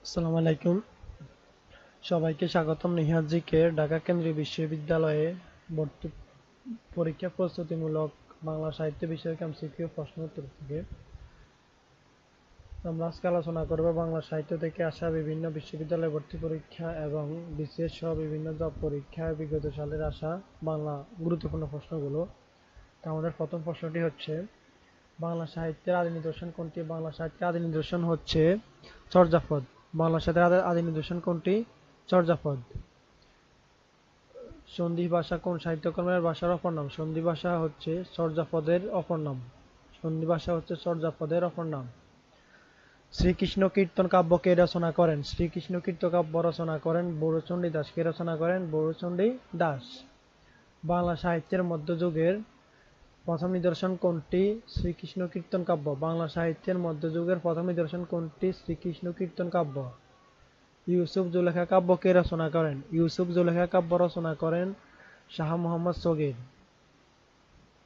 আসসালামু আলাইকুম। সবাইকে স্বাগতম নিহাদ জিকে ঢাকা কেন্দ্রীয় বিশ্ববিদ্যালয়ে ভর্তি পরীক্ষা প্রস্তুতিমূলক বাংলা সাহিত্য বিষয়ক এমসিকিউ প্রশ্ন উত্তর থেকে। আমরা আজকে আলোচনা করব বাংলা সাহিত্য থেকে আসা বিভিন্ন বিশ্ববিদ্যালয় ভর্তি পরীক্ষা এবং বিসিএস সহ বিভিন্ন জব পরীক্ষায় বিগত সালের আসা বাংলা গুরুত্বপূর্ণ প্রশ্নগুলো। তো আমাদের প্রথম প্রশ্নটি হচ্ছে, বাংলা সাহিত্যের আদি নিদর্শন কোনটি? বাংলা সাহিত্যের আদি নিদর্শন হচ্ছে চর্যাপদ। বাংলা সাহিত্যের আদি নিদর্শন কোনটি? চর্যাপদ। সন্ধি ভাষা কোন সাহিত্যকর্মের ভাষার অপর নাম? সন্ধি ভাষা হচ্ছে চর্যাপদের অপর নাম। সন্ধি ভাষা হচ্ছে চর্যাপদের অপর নাম। শ্রীকৃষ্ণ কীর্তন কাব্য কে রচনা করেন? শ্রীকৃষ্ণ কীর্তন কাব্য রচনা করেন বরুচণ্ডী দাস। কে রচনা করেন? বরুচণ্ডী দাস। বাংলা সাহিত্যের মধ্যযুগের প্রথম নিদর্শন কোনটি? শ্রীকৃষ্ণ কীর্তন কাব্য। বাংলা সাহিত্যের মধ্যযুগের প্রথম নিদর্শন কোনটি? শ্রীকৃষ্ণ কীর্তন কাব্য। ইউসুফ জুলেখা কাব্য কে রচনা করেন? ইউসুফ জুলেখা কাব্য রচনা করেন শাহ মোহাম্মদ সগীর।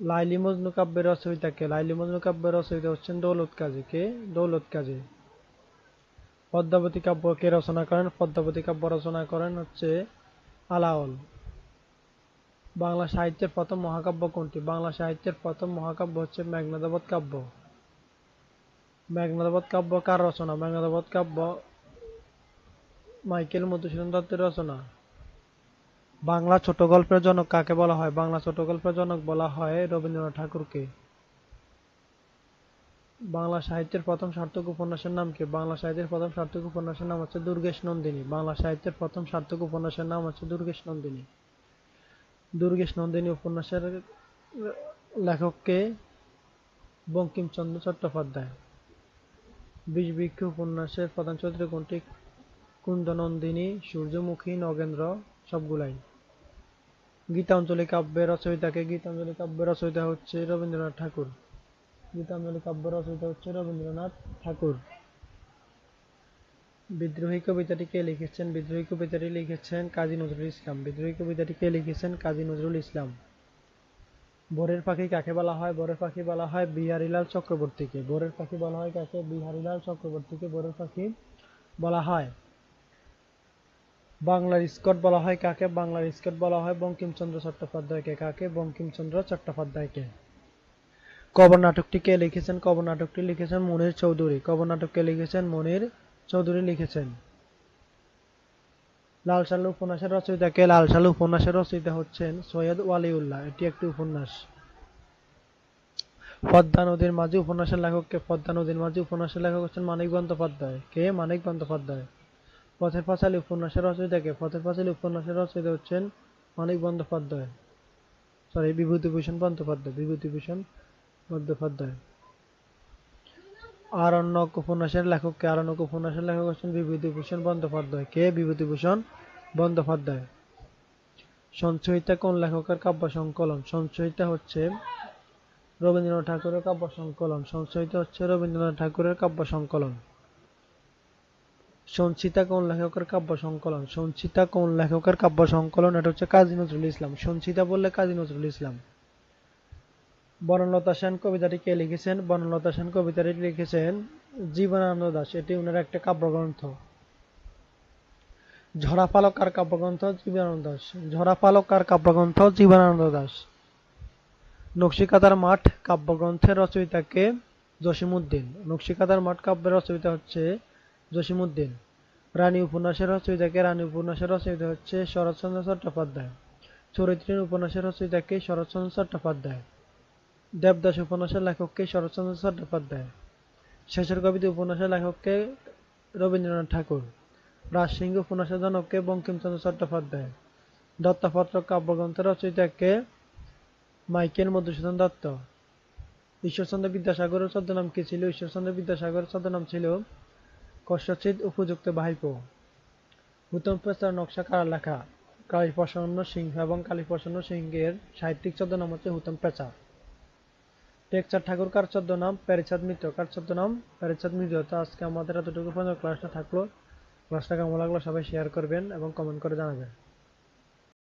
লাইলি মজনু কাব্যের রচয়িতা কে? লাইলি মজনু কাব্যের রচয়িতা হচ্ছেন দৌলত কাজী। কে? দৌলত কাজী। পদ্মাবতী কাব্য কে রচনা করেন? পদ্মাবতী কাব্য রচনা করেন হচ্ছে আলাওল। বাংলা সাহিত্যের প্রথম মহাকাব্য কোনটি? বাংলা সাহিত্যের প্রথম মহাকাব্য হচ্ছে মেঘনাদবধ কাব্য। মেঘনাদবধ কাব্য কার রচনা? মেঘনাদবধ কাব্য মাইকেল মধুসূদন দত্তের রচনা। বাংলা ছোট গল্পের জনক কাকে বলা হয়? বাংলা ছোট গল্পের জনক বলা হয় রবীন্দ্রনাথ ঠাকুরকে। বাংলা সাহিত্যের প্রথম সার্থক উপন্যাসের নাম কি? বাংলা সাহিত্যের প্রথম সার্থক উপন্যাসের নাম হচ্ছে দুর্গেশ নন্দিনী। বাংলা সাহিত্যের প্রথম সার্থক উপন্যাসের নাম হচ্ছে দুর্গেশ নন্দিনী। দুর্গেশ নন্দিনী উপন্যাসের লেখক কে? বঙ্কিমচন্দ্র চট্টোপাধ্যায়। বিষবৃক্ষ উপন্যাসের প্রধান চরিত্র কোনটি? কুন্দনন্দিনী, সূর্যমুখী, নগেন্দ্র সবগুলাই। গীতাঞ্জলি কাব্যের রচয়িতা কে? গীতাঞ্জলি কাব্যের রচয়িতা হচ্ছে রবীন্দ্রনাথ ঠাকুর। গীতাঞ্জলি কাব্য রচয়িতা হচ্ছে রবীন্দ্রনাথ ঠাকুর। বিদ্রোহী কবিতাটি কে লিখেছেন? বিদ্রোহী কবিতাটি লিখেছেন কাজী নজরুল ইসলাম। বিদ্রোহী কবিতাটি কে লিখেছেন? কাজী নজরুল ইসলাম। ভোরের পাখি কাকে বলা হয়? ভোরের পাখি বলা হয় বিহারীলাল চক্রবর্তীকে। ভোরের পাখি বলা হয় কাকে? বিহারীলাল চক্রবর্তীকে ভোরের পাখি বলা হয়। বাংলার স্কট বলা হয় কাকে? বাংলার স্কট বলা হয় বঙ্কিমচন্দ্র চট্টোপাধ্যায়কে। কাকে? বঙ্কিমচন্দ্র চট্টোপাধ্যায়কে। কবর নাটকটি কে লিখেছেন? কবর নাটকটি লিখেছেন মনির চৌধুরী। কবর নাটককে লিখেছেন মনির চৌধুরী লিখেছেন। লাল সালু উপন্যাসের রচয়িতা কে? লাল সালু উপন্যাসের রচয়িতা হচ্ছেন সৈয়দ ওয়ালিউল্লাহ। এটি একটি উপন্যাস। পদ্মা নদীর মাঝি উপন্যাসের লেখক কে? পদ্মা নদীর মাঝি উপন্যাসের লেখক হচ্ছেন মানিক বন্দ্যোপাধ্যায়। কে? মানিক বন্দ্যোপাধ্যায়। পথের পাঁচালী উপন্যাসের রচয়িতা কে? পথের পাঁচালী উপন্যাসের রচয়িতা হচ্ছেন মানিক বন্দ্যোপাধ্যায়, বিভূতিভূষণ বন্দ্যোপাধ্যায়। বিভূতিভূষণ বন্দ্যোপাধ্যায়। আরণ্যক উপন্যাসের লেখক কে? আরণ্যক উপন্যাসের লেখক হচ্ছেন বিভূতিভূষণ বন্দ্যোপাধ্যায়। কে? বিভূতিভূষণ বন্দ্যোপাধ্যায়। সঞ্চয়িতা কোন লেখকের কাব্য সংকলন? সঞ্চয়িতা হচ্ছে রবীন্দ্রনাথ ঠাকুরের কাব্য সংকলন। সঞ্চয়িতা হচ্ছে রবীন্দ্রনাথ ঠাকুরের কাব্য সংকলন। সঞ্চিতা কোন লেখকের কাব্য সংকলন? সঞ্চিতা কোন লেখকের কাব্য সংকলন? এটা হচ্ছে কাজী নজরুল ইসলাম। সঞ্চিতা বললে কাজী নজরুল ইসলাম। বনলতা সেন কবিতাটি কে লিখেছেন? বনলতা সেন কবিতাটি লিখেছেন জীবনানন্দ দাশ। এটি ওনার একটা কাব্যগ্রন্থ। ঝরা পালক কার কাব্যগ্রন্থ? জীবনানন্দ দাশ। ঝরা পালক কার কাব্যগ্রন্থ? জীবনানন্দ দাশ। নকশিকাঁথার মাঠ কাব্যগ্রন্থের রচয়িতা কে? জসিমউদ্দিন। নকশিকাঁথার মাঠ কাব্যের রচয়িতা হচ্ছে জসিমউদ্দিন। রানী উপন্যাসের রচয়িতা কে? রানী উপন্যাসের রচয়িতা হচ্ছে শরৎচন্দ্র চট্টোপাধ্যায়। চরিত্রহীন উপন্যাসের রচয়িতা কে? শরৎচন্দ্র চট্টোপাধ্যায়। দেবদাস উপন্যাসের লেখক কে? শরৎচন্দ্র চট্টোপাধ্যায়। শেষের কবিতা উপন্যাসের লেখক কে? রবীন্দ্রনাথ ঠাকুর। রাজসিংহ উপন্যাসের জনক কে? বঙ্কিমচন্দ্র চট্টোপাধ্যায়। দত্তপত্র কাব্যগ্রন্থের রচয়িতা কে? মাইকেল মধুসূদন দত্ত। ঈশ্বরচন্দ্র বিদ্যাসাগরের ছদ্মনাম কি ছিল? ঈশ্বরচন্দ্র বিদ্যাসাগরের ছদ্মনাম ছিল কস্যচিৎ উপযুক্ত ভাইপো। হুতম প্রেসার নকশা কার লেখা? কালীপ্রসন্ন সিংহ এবং কালীপ্রসন্ন সিংহের সাহিত্যিক ছদ্মনাম হচ্ছে হুতম প্রেসার। টেকচাঁদ ঠাকুর কার ছদ্মনাম? প্যারীচাঁদ মিত্র। কার ছদ্মনাম? প্যারীচাঁদ মিত্র। তো আজকে আমাদের এতটুকু পর্যন্ত ক্লাসটা থাকলো। ক্লাসটা কেমন লাগলো সবাই শেয়ার করবেন এবং কমেন্ট করে জানাবেন।